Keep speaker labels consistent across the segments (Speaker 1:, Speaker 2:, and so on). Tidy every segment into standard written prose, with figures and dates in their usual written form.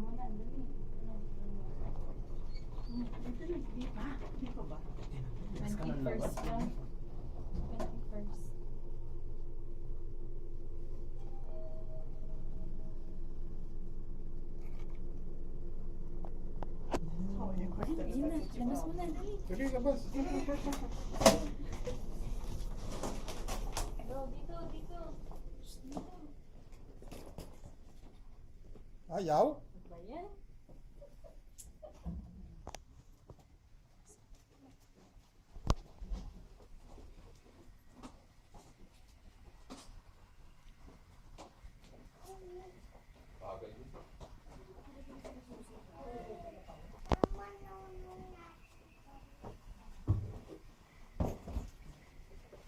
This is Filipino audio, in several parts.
Speaker 1: mo na, dali.
Speaker 2: Dito ba?
Speaker 1: 21st lang. 21st. Ayun na, labas mo na, dali.
Speaker 3: Sige, labas.
Speaker 1: Go, dito, dito. Dito.
Speaker 3: Ayaw?
Speaker 1: Ano ba yan?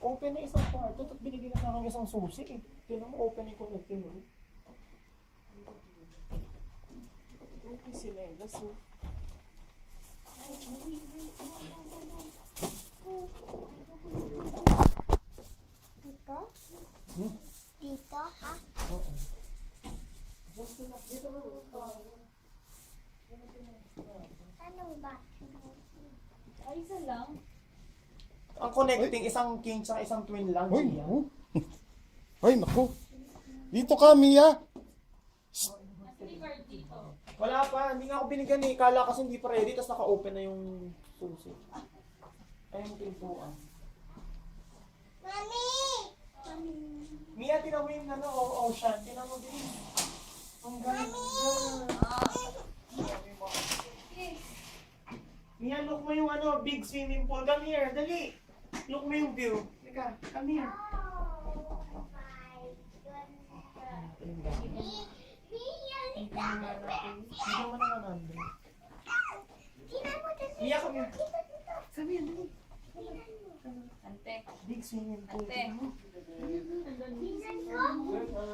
Speaker 2: Open na isang kwarto, at binigyan na sa akin isang susi eh. Tignan mo, open yung connecting mo. Okay sila eh, that's all.
Speaker 4: Dito?
Speaker 3: Hmm?
Speaker 4: Dito, ha?
Speaker 2: Oo.
Speaker 4: Anong ba?
Speaker 1: Ay, isa lang.
Speaker 2: Ang connecting, isang king tsaka isang twin lang.
Speaker 3: Hoy,
Speaker 2: Gia.
Speaker 3: oh. Ay, naku. Dito ka, Mia.
Speaker 1: Nasa card dito.
Speaker 2: Wala pa, hindi nga ako binigyan eh. Kala kasi hindi pa ready, tapos naka-open na yung susi. Ayun, pintuan.
Speaker 4: Mami!
Speaker 2: Mia, tinan mo yung ano, ocean. Tinan mo din. Ang ganda. Mia, look mo yung ano, big swimming pool. Come here, dali. Look mo yung view. Teka, come here.
Speaker 4: Oh my goodness.
Speaker 2: Tingnan mo naman nandun.
Speaker 4: Tingnan mo dito.
Speaker 2: Mia, come here. Sabi yan, dali.
Speaker 1: Ante.
Speaker 2: Big swimming pool.
Speaker 1: Ate.
Speaker 2: Tingnan mo.
Speaker 4: Tingnan ko.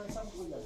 Speaker 2: Saan ko lang?